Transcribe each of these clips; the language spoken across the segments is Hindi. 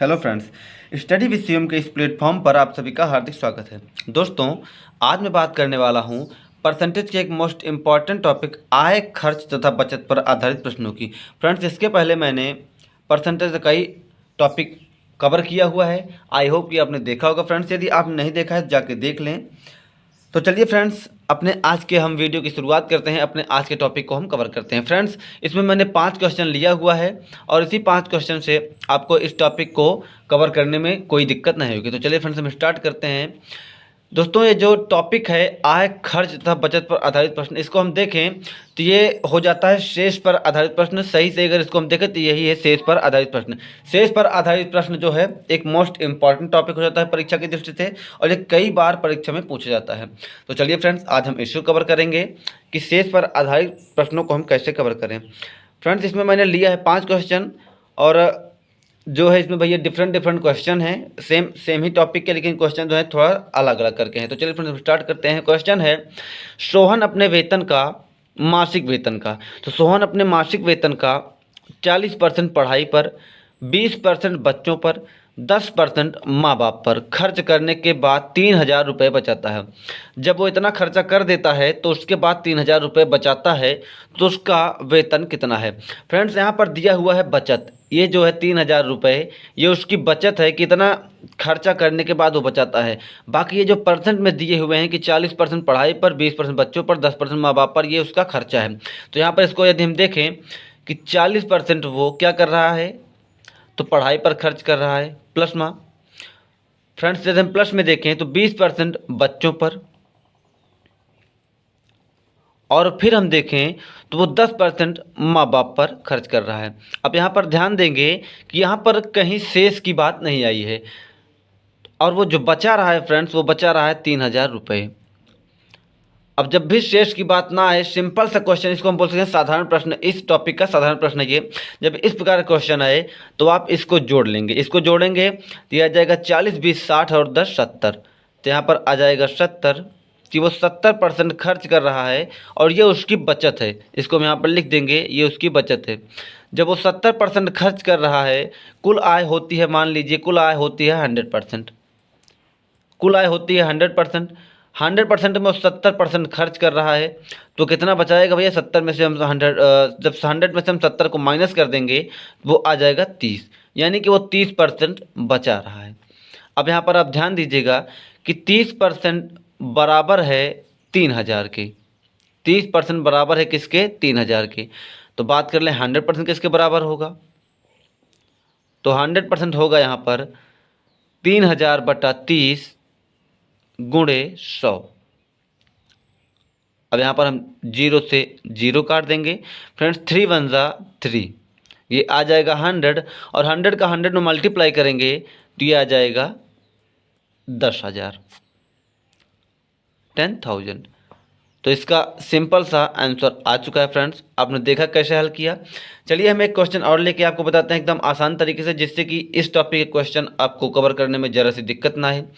Hello friends, study with CM के इस प्लेटफॉर्म पर आप सभी का हार्दिक स्वागत है। दोस्तों, आज मैं बात करने वाला हूं परसेंटेज के एक मोस्ट इम्पॉर्टेंट टॉपिक आय, खर्च तथा बचत पर आधारित प्रश्नों की। फ्रेंड्स, इसके पहले मैंने परसेंटेज का कई टॉपिक कवर किया हुआ है। आई होप कि आपने देखा होगा। फ्रेंड्स, यदि आपने नहीं देखा है तो जाके देख लें। तो चलिए फ्रेंड्स, अपने आज के हम वीडियो की शुरुआत करते हैं। अपने आज के टॉपिक को हम कवर करते हैं। फ्रेंड्स, इसमें मैंने 5 क्वेश्चन लिया हुआ है और इसी 5 क्वेश्चन से आपको इस टॉपिक को कवर करने में कोई दिक्कत नहीं होगी। तो चलिए फ्रेंड्स, हम स्टार्ट करते हैं। दोस्तों, ये जो टॉपिक है आय, खर्च तथा बचत पर आधारित प्रश्न, इसको हम देखें तो ये हो जाता है शेष पर आधारित प्रश्न। सही से अगर इसको हम देखें तो यही है शेष पर आधारित प्रश्न। शेष पर आधारित प्रश्न जो है एक मोस्ट इंपॉर्टेंट टॉपिक हो जाता है परीक्षा की दृष्टि से, और ये कई बार परीक्षा में पूछा जाता है। तो चलिए फ्रेंड्स, आज हम इश्यू कवर करेंगे कि शेष पर आधारित प्रश्नों को हम कैसे कवर करें। फ्रेंड्स, इसमें मैंने लिया है 5 क्वेश्चन, और जो है इसमें भैया डिफरेंट क्वेश्चन हैं। सेम ही टॉपिक के, लेकिन क्वेश्चन जो है थोड़ा अलग अलग करके हैं। तो चलिए फ्रेंड्स, स्टार्ट करते हैं। क्वेश्चन है, सोहन अपने वेतन का, मासिक वेतन का, तो सोहन अपने मासिक वेतन का 40% पढ़ाई पर, 20% बच्चों पर, 10% माँ बाप पर खर्च करने के बाद 3,000 रुपये बचाता है। जब वो इतना खर्चा कर देता है तो उसके बाद 3,000 रुपये बचाता है, तो उसका वेतन कितना है। फ्रेंड्स, यहाँ पर दिया हुआ है बचत। ये जो है 3,000 रुपये, ये उसकी बचत है, कितना खर्चा करने के बाद वो बचाता है। बाकी ये जो परसेंट में दिए हुए हैं कि 40% पढ़ाई पर, 20% बच्चों पर, 10% माँ बाप पर, ये उसका खर्चा है। तो यहाँ पर इसको यदि हम देखें कि 40% वो क्या कर रहा है, तो पढ़ाई पर खर्च कर रहा है, प्लस माँ। फ्रेंड्स, यदि हम प्लस में देखें तो 20% बच्चों पर, और फिर हम देखें तो वो 10% माँ बाप पर खर्च कर रहा है। अब यहाँ पर ध्यान देंगे कि यहाँ पर कहीं शेष की बात नहीं आई है, और वो जो बचा रहा है फ्रेंड्स, वो बचा रहा है 3,000 रुपये। अब जब भी शेष की बात ना आए, सिंपल सा क्वेश्चन, इसको हम बोल सकते हैं साधारण प्रश्न। इस टॉपिक का साधारण प्रश्न ये, जब इस प्रकार का क्वेश्चन आए तो आप इसको जोड़ लेंगे। इसको जोड़ेंगे तो यह आ जाएगा 40, 20, 60 और 10, 70। तो यहाँ पर आ जाएगा 70, कि वो 70% खर्च कर रहा है और ये उसकी बचत है। इसको हम यहाँ पर लिख देंगे, ये उसकी बचत है। जब वो 70% खर्च कर रहा है, कुल आय होती है, मान लीजिए कुल आय होती है 100%। कुल आय होती है 100%। 100% में वो 70% खर्च कर रहा है, तो कितना बचाएगा भैया। 70 में से हम 100, जब 100 में से हम 70 को माइनस कर देंगे, वो आ जाएगा 30, यानी कि वो 30% बचा रहा है। अब यहाँ पर आप ध्यान दीजिएगा कि 30% बराबर है 3,000 के। 30% बराबर है किसके, 3,000 के। तो बात कर लें 100% किसके बराबर होगा, तो 100% होगा यहाँ पर 3,000 बटा 30 गुणे 100। अब यहाँ पर हम 0 से 0 काट देंगे। फ्रेंड्स, 3 1 जा 3, ये आ जाएगा 100, और 100 का 100 में मल्टीप्लाई करेंगे तो ये आ जाएगा 10,000, 10,000। तो इसका सिंपल सा आंसर आ चुका है। फ्रेंड्स, आपने देखा कैसे हल किया। चलिए हम एक क्वेश्चन और लेके आपको बताते हैं एकदम आसान तरीके से, जिससे कि इस टॉपिक के क्वेश्चन आपको कवर करने में ज़रा सी दिक्कत ना है।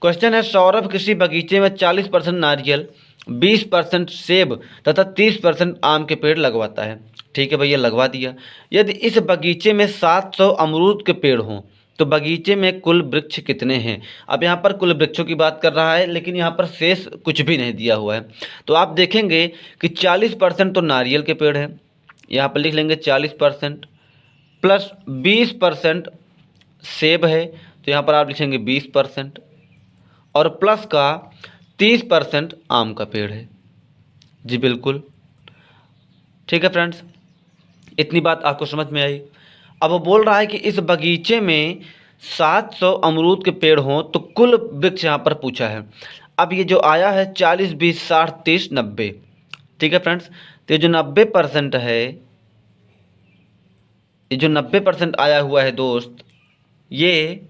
क्वेश्चन है, सौरभ किसी बगीचे में 40% नारियल, 20% सेब तथा 30% आम के पेड़ लगवाता है। ठीक है भैया, लगवा दिया। यदि इस बगीचे में 700 अमरूद के पेड़ हों तो बगीचे में कुल वृक्ष कितने हैं। अब यहाँ पर कुल वृक्षों की बात कर रहा है, लेकिन यहाँ पर शेष कुछ भी नहीं दिया हुआ है। तो आप देखेंगे कि 40% तो नारियल के पेड़ हैं, यहाँ पर लिख लेंगे 40%, प्लस 20% सेब है, तो यहाँ पर आप लिखेंगे 20%, और प्लस का 30% आम का पेड़ है। जी बिल्कुल, ठीक है फ्रेंड्स, इतनी बात आपको समझ में आई। अब वो बोल रहा है कि इस बगीचे में 700 अमरूद के पेड़ हों तो कुल वृक्ष यहाँ पर पूछा है। अब ये जो आया है 40, 20, 60, 30, 90, ठीक है फ्रेंड्स, तो ये जो 90% है, ये जो 90% आया हुआ है दोस्त, ये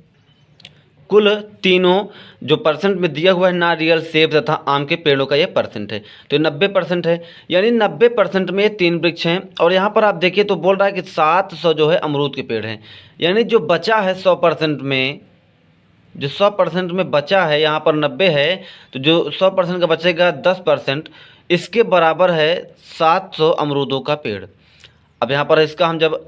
कुल तीनों जो परसेंट में दिया हुआ है, नारियल, सेब तथा आम के पेड़ों का ये परसेंट है, तो 90% है। यानी 90% में 3 वृक्ष हैं। और यहाँ पर आप देखिए तो बोल रहा है कि 700 जो है अमरूद के पेड़ हैं। यानी जो बचा है 100% में, जो 100% में बचा है, यहाँ पर 90 है, तो जो 100% का बचेगा 10%, इसके बराबर है 700 अमरूदों का पेड़। अब यहाँ पर इसका हम जब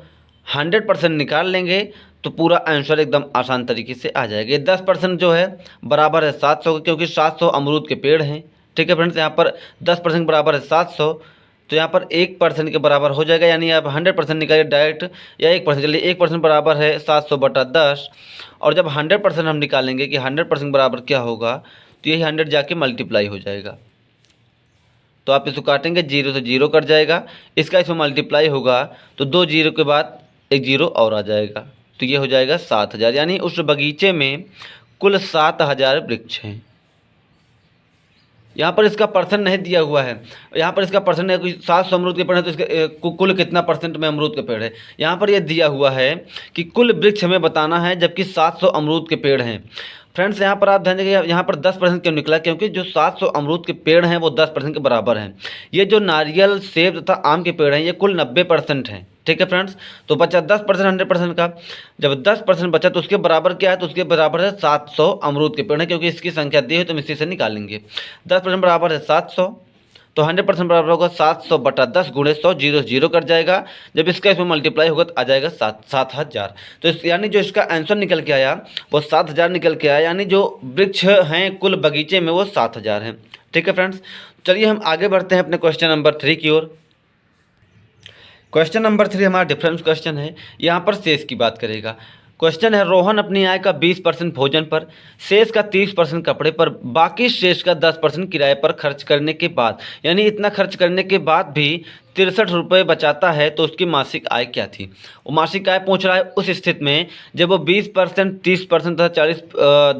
100% निकाल लेंगे तो पूरा आंसर एकदम आसान तरीके से आ जाएगा। ये 10% जो है बराबर है 700 का, क्योंकि 700 अमरूद के पेड़ हैं। ठीक है फ्रेंड्स, यहाँ पर 10% बराबर है 700, तो यहाँ पर 1% के बराबर हो जाएगा, यानी आप 100% निकालिए डायरेक्ट, या 1%, चलिए 1% बराबर है 700/10। और जब 100% हम निकालेंगे कि 100% बराबर क्या होगा, तो यही 100 जाके मल्टीप्लाई हो जाएगा। तो आप इसको काटेंगे, 0 से 0 कट जाएगा, इसका इसमें मल्टीप्लाई होगा तो 2 जीरो के बाद एक जीरो और आ जाएगा, तो ये हो जाएगा 7000। यानी उस बगीचे में कुल 7000 वृक्ष हैं। यहाँ पर इसका परसेंट नहीं दिया हुआ है, यहाँ पर इसका परसेंट है कि 700 अमरूद के पेड़ है तो इसके कुल कितना परसेंट में अमरूद के पेड़ है। यहाँ पर यह दिया हुआ है कि कुल वृक्ष हमें बताना है, जबकि 700 अमरूद के पेड़ हैं। फ्रेंड्स, यहाँ पर आप ध्यान देंगे, यहाँ पर 10% क्यों निकला, क्योंकि जो 700 अमरूद के पेड़ हैं वो 10% के बराबर हैं। ये जो नारियल, सेब तथा आम के पेड़ हैं ये कुल 90% हैं। ठीक है फ्रेंड्स, तो बचा 10% 100% का। जब 10% बचा तो उसके बराबर क्या है, तो उसके बराबर है 700 अमरूद के पेड़ हैं, क्योंकि इसकी संख्या दी है तो हम इसी से निकालेंगे। 10% बराबर है 700, तो 100% बराबर होगा 700/10 गुणे 100, 0 से 0 कट जाएगा। जब इसका इसमें मल्टीप्लाई होगा तो आ जाएगा 7000। तो यानी जो इसका आंसर निकल के आया वो 7000 निकल के आया, यानी जो वृक्ष हैं कुल बगीचे में वो 7000 हैं। ठीक है फ्रेंड्स, चलिए हम आगे बढ़ते हैं अपने क्वेश्चन नंबर 3 की ओर। क्वेश्चन नंबर 3 हमारा डिफरेंस क्वेश्चन है, यहाँ पर शेष की बात करेगा। क्वेश्चन है, रोहन अपनी आय का 20% भोजन पर, शेष का 30% कपड़े पर, बाकी शेष का 10% किराए पर खर्च करने के बाद, यानी इतना खर्च करने के बाद भी 63 रुपये बचाता है, तो उसकी मासिक आय क्या थी। वो मासिक आय पूछ रहा है उस स्थिति में जब वो 20%, 30% तथा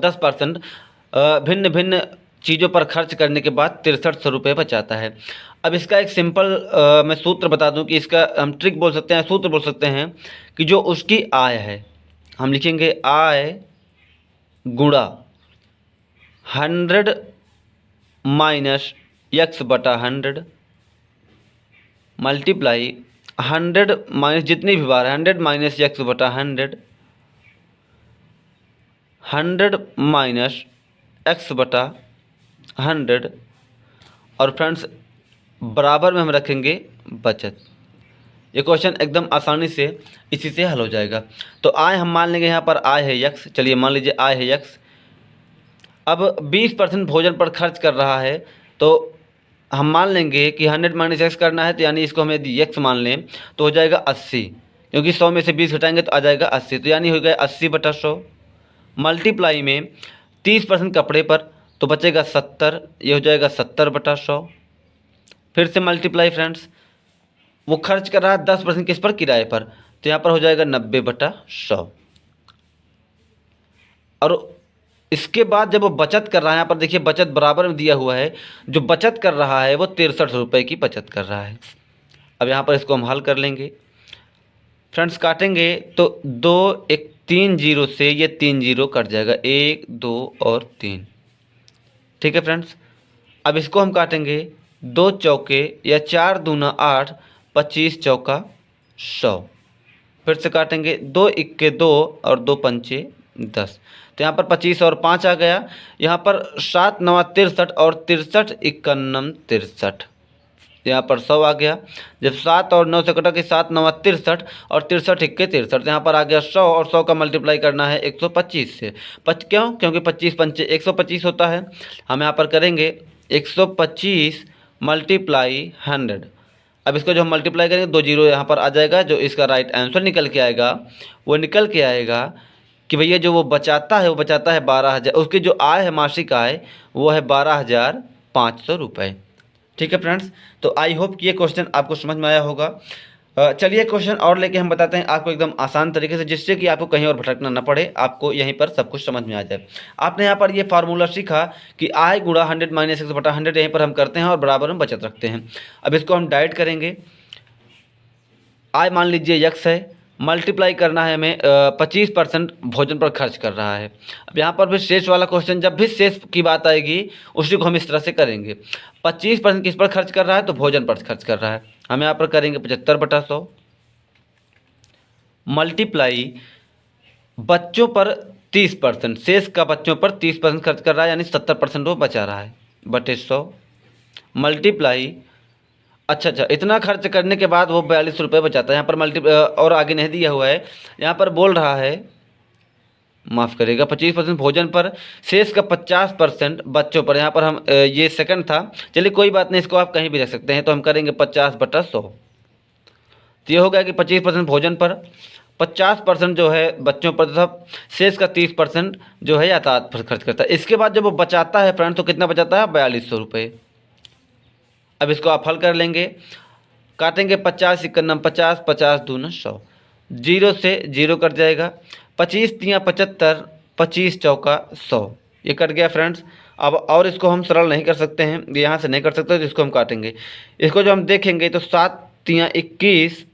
10% भिन्न भिन्न चीज़ों पर खर्च करने के बाद 6300 रुपये बचाता है। अब इसका एक सिंपल मैं सूत्र बता दूं कि इसका हम ट्रिक बोल सकते हैं, सूत्र बोल सकते हैं कि जो उसकी आय है, हम लिखेंगे आय गुणा 100 माइनस x/100 मल्टीप्लाई 100 माइनस जितनी भी बार 100 माइनस x/100, 100 माइनस x/100, और फ्रेंड्स बराबर में हम रखेंगे बचत। ये क्वेश्चन एकदम आसानी से इसी से हल हो जाएगा। तो आय हम मान लेंगे, यहाँ पर आय है x, चलिए मान लीजिए आय है x। अब 20% भोजन पर खर्च कर रहा है, तो हम मान लेंगे कि 100 माइनस x करना है, तो यानी इसको हम यदि x मान लें तो हो जाएगा 80, क्योंकि 100 में से 20 घटाएंगे तो आ जाएगा 80, तो यानी हो गया 80/100। मल्टीप्लाई में 30% कपड़े पर तो बचेगा 70, ये हो जाएगा 70/100। फिर से मल्टीप्लाई फ्रेंड्स, वो खर्च कर रहा है 10% किस पर, किराए पर, तो यहाँ पर हो जाएगा 90/100। और इसके बाद जब वो बचत कर रहा है, यहाँ पर देखिए बचत बराबर में दिया हुआ है, जो बचत कर रहा है वो 63 रुपये की बचत कर रहा है। अब यहाँ पर इसको हम हल कर लेंगे फ्रेंड्स, काटेंगे तो 2 1 3 0 से ये 3 0 कट जाएगा, 1 2 और 3। ठीक है फ्रेंड्स, अब इसको हम काटेंगे 2 चौके या 4 दूना 8, 25 चौका 100। फिर से काटेंगे 2 इक्के 2 और 2 पंचे 10, तो यहाँ पर 25 और 5 आ गया। यहाँ पर 7 9 63 और 63 51 63, यहाँ पर 100 आ गया। जब 7 और 9 से कटा कि 7 9 63 और 63 इक्के 63, यहाँ पर आ गया 100, और 100 का मल्टीप्लाई करना है 125 से। क्यों, क्योंकि 25 पंचे 125 होता है। हम यहाँ पर करेंगे 125 मल्टीप्लाई 100। अब इसको जो हम मल्टीप्लाई करेंगे 2 जीरो यहाँ पर आ जाएगा, जो इसका राइट आंसर निकल के आएगा वो निकल के आएगा कि भैया जो वो बचाता है 12,000, उसकी जो आय है मासिक आय वो है 12,500 रुपये। ठीक है फ्रेंड्स, तो आई होप कि ये क्वेश्चन आपको समझ में आया होगा। चलिए क्वेश्चन और लेके हम बताते हैं आपको एकदम आसान तरीके से, जिससे कि आपको कहीं और भटकना न पड़े, आपको यहीं पर सब कुछ समझ में आ जाए। आपने यहाँ पर ये फार्मूला सीखा कि आय गुणा 100 माइनस x/100 यहीं पर हम करते हैं और बराबर में बचत रखते हैं। अब इसको हम डाइट करेंगे। आय मान लीजिए x है, मल्टीप्लाई करना है हमें 25% भोजन पर खर्च कर रहा है। अब यहाँ पर भी शेष वाला क्वेश्चन, जब भी शेष की बात आएगी उसी को हम इस तरह से करेंगे। 25% किस पर खर्च कर रहा है, तो भोजन पर खर्च कर रहा है। हम यहाँ पर करेंगे 75/100 मल्टीप्लाई बच्चों पर 30%, शेष का बच्चों पर 30% खर्च कर रहा है, यानी 70% वो बचा रहा है, बटे 100 मल्टीप्लाई अच्छा अच्छा, इतना खर्च करने के बाद वो 42 रुपये बचाता है। यहाँ पर और आगे नहीं दिया हुआ है। यहाँ पर बोल रहा है, माफ़ करिएगा, 25% भोजन पर, शेष का 50% बच्चों पर। यहाँ पर हम ये सेकंड था, चलिए कोई बात नहीं, इसको आप कहीं भी रख सकते हैं। तो हम करेंगे 50/100। तो ये हो गया कि 25% भोजन पर, 50% जो है बच्चों पर, तथा शेष का 30% जो है यातायात पर खर्च करता है। इसके बाद जब वो बचाता है फ्रेंड, तो कितना बचाता है? 4200 रुपये। अब इसको आप हल कर लेंगे, काटेंगे 50 × 50, 50 दूना 100, जीरो से जीरो कट जाएगा, 25×3 = 75, 25×4 = 100, ये कट गया फ्रेंड्स। अब और इसको हम सरल नहीं कर सकते हैं, यहाँ से नहीं कर सकते, तो इसको हम काटेंगे। इसको जो हम देखेंगे तो 7×3 = 21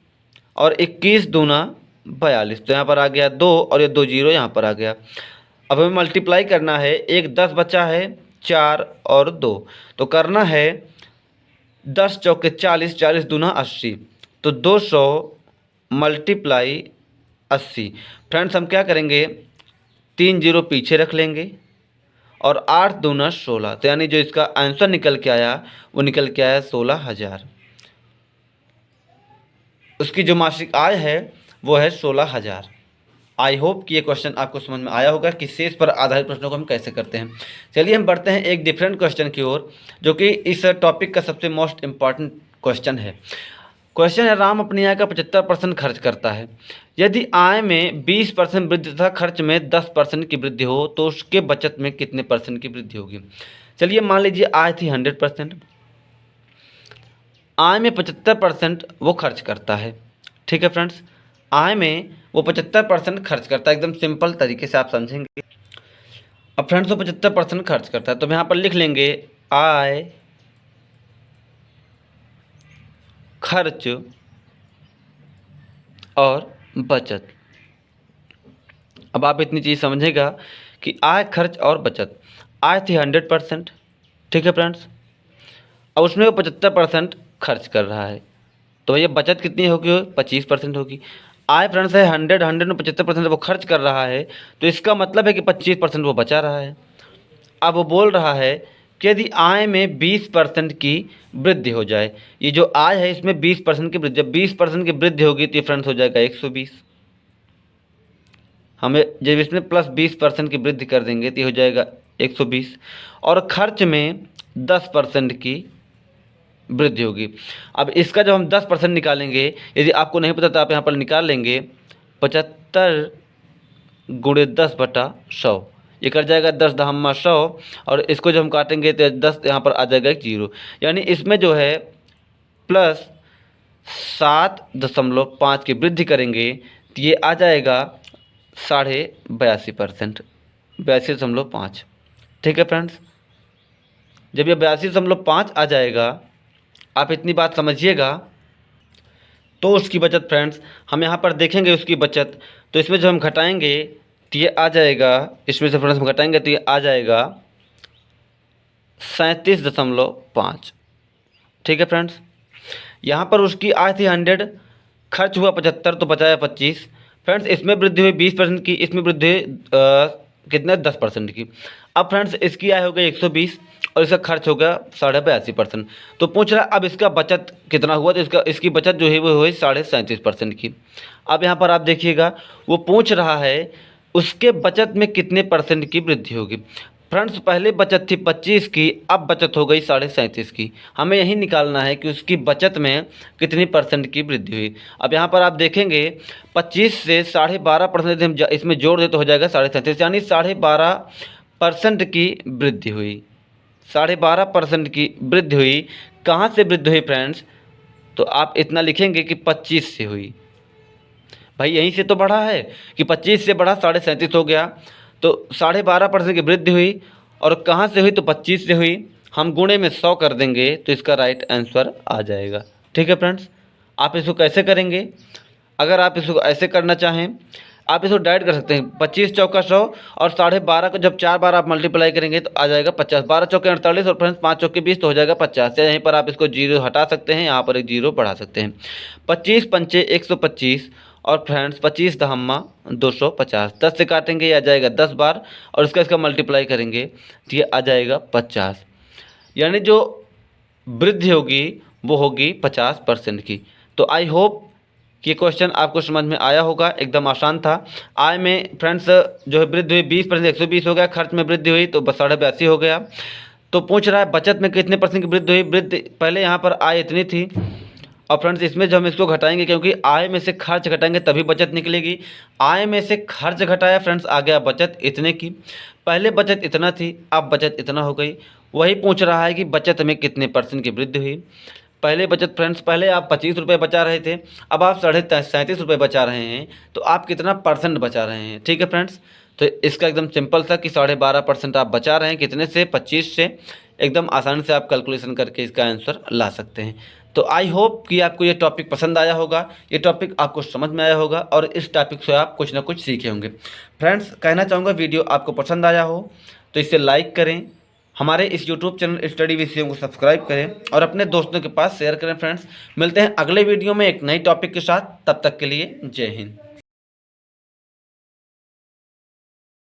और 21 दूना 42, तो यहाँ पर आ गया 2 और ये 2 जीरो यहाँ पर आ गया। अब हमें मल्टीप्लाई करना है, एक 10 बचा है, 4 और 2, तो करना है 10 चौके 40, 40 दूना 80, तो 200 × 80। फ्रेंड्स हम क्या करेंगे, 3 जीरो पीछे रख लेंगे और 8 दूना 16, तो यानी जो इसका आंसर निकल के आया वो निकल के आया 16,000। उसकी जो मासिक आय है वो है 16,000। आई होप कि ये क्वेश्चन आपको समझ में आया होगा कि शेष पर आधारित प्रश्नों को हम कैसे करते हैं। चलिए हम बढ़ते हैं एक डिफरेंट क्वेश्चन की ओर, जो कि इस टॉपिक का सबसे मोस्ट इम्पॉर्टेंट क्वेश्चन है। क्वेश्चन है, राम अपनी आय का 75% खर्च करता है। यदि आय में 20% वृद्धि तथा खर्च में 10% की वृद्धि हो तो उसके बचत में कितने परसेंट की वृद्धि होगी? चलिए मान लीजिए आय थी 100%, आय में 75% वो खर्च करता है। ठीक है फ्रेंड्स, आय में वो 75% खर्च करता है, एकदम सिंपल तरीके से आप समझेंगे। अब फ्रेंड्स वो 75% खर्च करता है, तो हम यहाँ पर लिख लेंगे आय, खर्च और बचत। अब आप इतनी चीज़ समझेगा कि आय, खर्च और बचत। आय थी 100%, ठीक है फ्रेंड्स, अब उसमें वो 75% खर्च कर रहा है, तो ये बचत कितनी होगी? 25% होगी। आय फ्रेंड्स है 100, 100 में 75% वो खर्च कर रहा है, तो इसका मतलब है कि 25% वो बचा रहा है। अब वो बोल रहा है कि यदि आय में 20% की वृद्धि हो जाए, ये जो आय है इसमें 20% की वृद्धि, जब 20% की वृद्धि होगी तो ये फ्रेंड्स हो जाएगा 120। हमें जब इसमें प्लस 20% की वृद्धि कर देंगे तो ये हो जाएगा 120। और खर्च में 10% की वृद्धि होगी। अब इसका जब हम 10% निकालेंगे, यदि आपको नहीं पता तो आप यहाँ पर निकाल लेंगे, 75 × 10/100, ये कर जाएगा 10 दहम्मा 100, और इसको जब हम काटेंगे तो 10 यहाँ पर आ जाएगा एक जीरो, यानी इसमें जो है प्लस 7.5 की वृद्धि करेंगे तो ये आ जाएगा 82.5%, 82.5। ठीक है फ्रेंड्स, जब ये 82.5 आ जाएगा, आप इतनी बात समझिएगा, तो उसकी बचत फ्रेंड्स हम यहाँ पर देखेंगे उसकी बचत, तो इसमें जब हम घटाएंगे तो ये आ जाएगा, इसमें से फ्रेंड्स हम घटाएंगे तो ये आ जाएगा 37.5। ठीक है फ्रेंड्स, यहाँ पर उसकी आय थी 100, खर्च हुआ 75, तो बचाया 25। फ्रेंड्स इसमें वृद्धि हुई 20% की, इसमें वृद्धि हुई कितने 10% की। अब फ्रेंड्स इसकी आय हो गई 120 और इसका खर्च हो गया 82.5%। तो पूछ रहा अब इसका बचत कितना हुआ, तो इसकी बचत जो है वो हुई 37.5% की। अब यहाँ पर आप देखिएगा वो पूछ रहा है उसके बचत में कितने परसेंट की वृद्धि होगी। फ्रेंड्स पहले बचत थी 25 की, अब बचत हो गई 37.5 की। हमें यही निकालना है कि उसकी बचत में कितनी परसेंट की वृद्धि हुई। अब यहाँ पर आप देखेंगे 25 से 12.5% हम इसमें जोड़ दे तो हो जाएगा 37.5, यानी 12.5% की वृद्धि हुई। 12.5% की वृद्धि हुई। कहाँ से वृद्धि हुई फ्रेंड्स? तो आप इतना लिखेंगे कि 25 से हुई। भाई यहीं से तो बढ़ा है कि 25 से बढ़ा 37.5 हो गया, तो 12.5% की वृद्धि हुई। और कहाँ से हुई? तो 25 से हुई। हम गुणे में 100 कर देंगे तो इसका राइट आंसर आ जाएगा। ठीक है फ्रेंड्स, आप इसको कैसे करेंगे? अगर आप इसको ऐसे करना चाहें, आप इसको डाइट कर सकते हैं, 25 चौका 100 और 12.5 को जब 4 बार आप मल्टीप्लाई करेंगे तो आ जाएगा 50। 12 चौके 48 और फ्रेंड्स 5 चौके 20, तो हो जाएगा 50। यहीं पर आप इसको जीरो हटा सकते हैं, यहाँ पर एक जीरो बढ़ा सकते हैं। 25 पंचे 125 और फ्रेंड्स 25 दहम्मा 250, 10 से काटेंगे ये आ जाएगा 10 बार, और इसका मल्टीप्लाई करेंगे तो ये आ जाएगा 50। यानी जो वृद्धि होगी वो होगी 50% की। तो आई होप कि क्वेश्चन आपको समझ में आया होगा, एकदम आसान था। आय में फ्रेंड्स जो है वृद्धि हुई 20% 120 हो गया, खर्च में वृद्धि हुई तो 82 हो गया। तो पूछ रहा है बचत में कितने % की वृद्धि हुई। वृद्धि पहले यहाँ पर आय इतनी थी और फ्रेंड्स इसमें जो हम इसको घटाएंगे, क्योंकि आय में से खर्च घटाएंगे तभी बचत निकलेगी। आय में से खर्च घटाया फ्रेंड्स, आ गया बचत इतने की। पहले बचत इतना थी, अब बचत इतना हो गई। वही पूछ रहा है कि बचत में कितने % की वृद्धि हुई। पहले बचत फ्रेंड्स, पहले आप 25 रुपये बचा रहे थे, अब आप 37.5 रुपये बचा रहे हैं, तो आप कितना % बचा रहे हैं। ठीक है फ्रेंड्स, तो इसका एकदम सिंपल था कि 12.5% आप बचा रहे हैं, कितने से, 25 से। एकदम आसानी से आप कैलकुलेशन करके इसका आंसर ला सकते हैं। तो आई होप कि आपको ये टॉपिक पसंद आया होगा, ये टॉपिक आपको समझ में आया होगा और इस टॉपिक से आप कुछ ना कुछ सीखे होंगे। फ्रेंड्स, कहना चाहूँगा वीडियो आपको पसंद आया हो तो इसे लाइक करें, हमारे इस YouTube channel study with CM को सब्सक्राइब करें और अपने दोस्तों के पास शेयर करें। फ्रेंड्स, मिलते हैं अगले वीडियो में एक नई टॉपिक के साथ, तब तक के लिए जय हिंद।